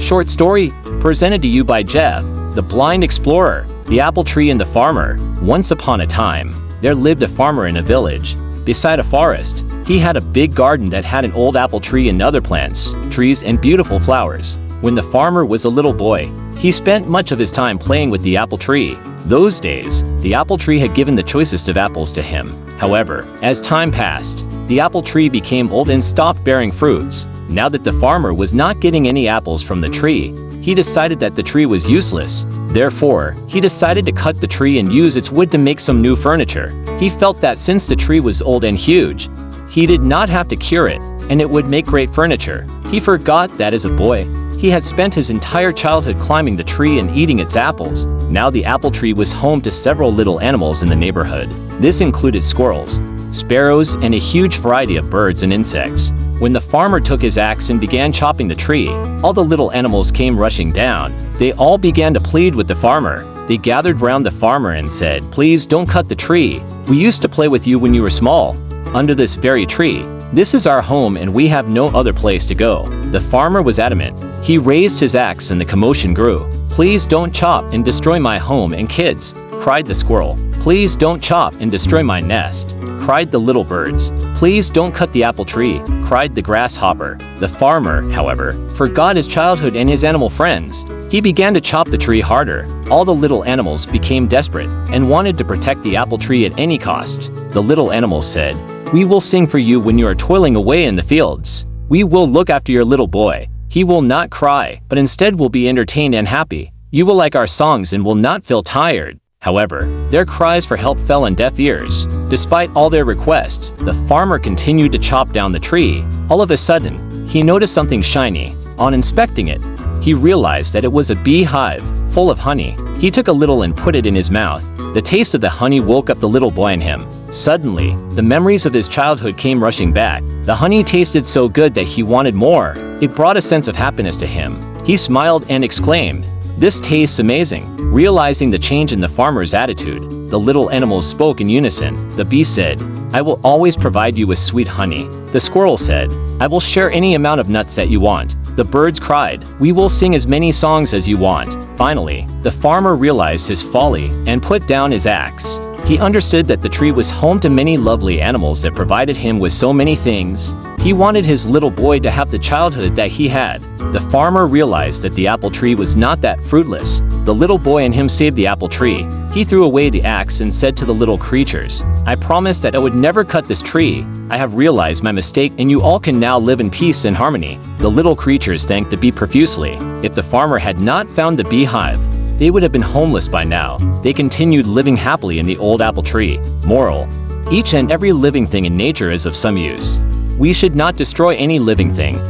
Short story, presented to you by Jeff, the blind explorer, the apple tree and the farmer. Once upon a time, there lived a farmer in a village. Beside a forest, he had a big garden that had an old apple tree and other plants, trees and beautiful flowers. When the farmer was a little boy, he spent much of his time playing with the apple tree. Those days, the apple tree had given the choicest of apples to him. However, as time passed, the apple tree became old and stopped bearing fruits. Now that the farmer was not getting any apples from the tree, he decided that the tree was useless. Therefore, he decided to cut the tree and use its wood to make some new furniture. He felt that since the tree was old and huge, he did not have to cure it, and it would make great furniture. He forgot that as a boy, he had spent his entire childhood climbing the tree and eating its apples. Now the apple tree was home to several little animals in the neighborhood. This included squirrels, sparrows, and a huge variety of birds and insects. When the farmer took his axe and began chopping the tree, all the little animals came rushing down. They all began to plead with the farmer. They gathered round the farmer and said, "Please don't cut the tree. We used to play with you when you were small, under this very tree. This is our home and we have no other place to go." The farmer was adamant. He raised his axe and the commotion grew. "Please don't chop and destroy my home and kids," cried the squirrel. "Please don't chop and destroy my nest," cried the little birds. "Please don't cut the apple tree," cried the grasshopper. The farmer, however, forgot his childhood and his animal friends. He began to chop the tree harder. All the little animals became desperate and wanted to protect the apple tree at any cost. The little animals said, "We will sing for you when you are toiling away in the fields. We will look after your little boy. He will not cry, but instead will be entertained and happy. You will like our songs and will not feel tired." However, their cries for help fell on deaf ears. Despite all their requests, the farmer continued to chop down the tree. All of a sudden, he noticed something shiny. On inspecting it, he realized that it was a beehive full of honey. He took a little and put it in his mouth. The taste of the honey woke up the little boy in him. Suddenly, the memories of his childhood came rushing back. The honey tasted so good that he wanted more. It brought a sense of happiness to him. He smiled and exclaimed, "This tastes amazing." Realizing the change in the farmer's attitude, the little animals spoke in unison. The bee said, "I will always provide you with sweet honey." The squirrel said, "I will share any amount of nuts that you want." The birds cried, "We will sing as many songs as you want." Finally, the farmer realized his folly and put down his axe. He understood that the tree was home to many lovely animals that provided him with so many things. He wanted his little boy to have the childhood that he had. The farmer realized that the apple tree was not that fruitless. The little boy and him saved the apple tree. He threw away the axe and said to the little creatures, "I promised that I would never cut this tree. I have realized my mistake and you all can now live in peace and harmony." The little creatures thanked the bee profusely. If the farmer had not found the beehive, they would have been homeless by now. They continued living happily in the old apple tree. Moral: each and every living thing in nature is of some use. We should not destroy any living thing.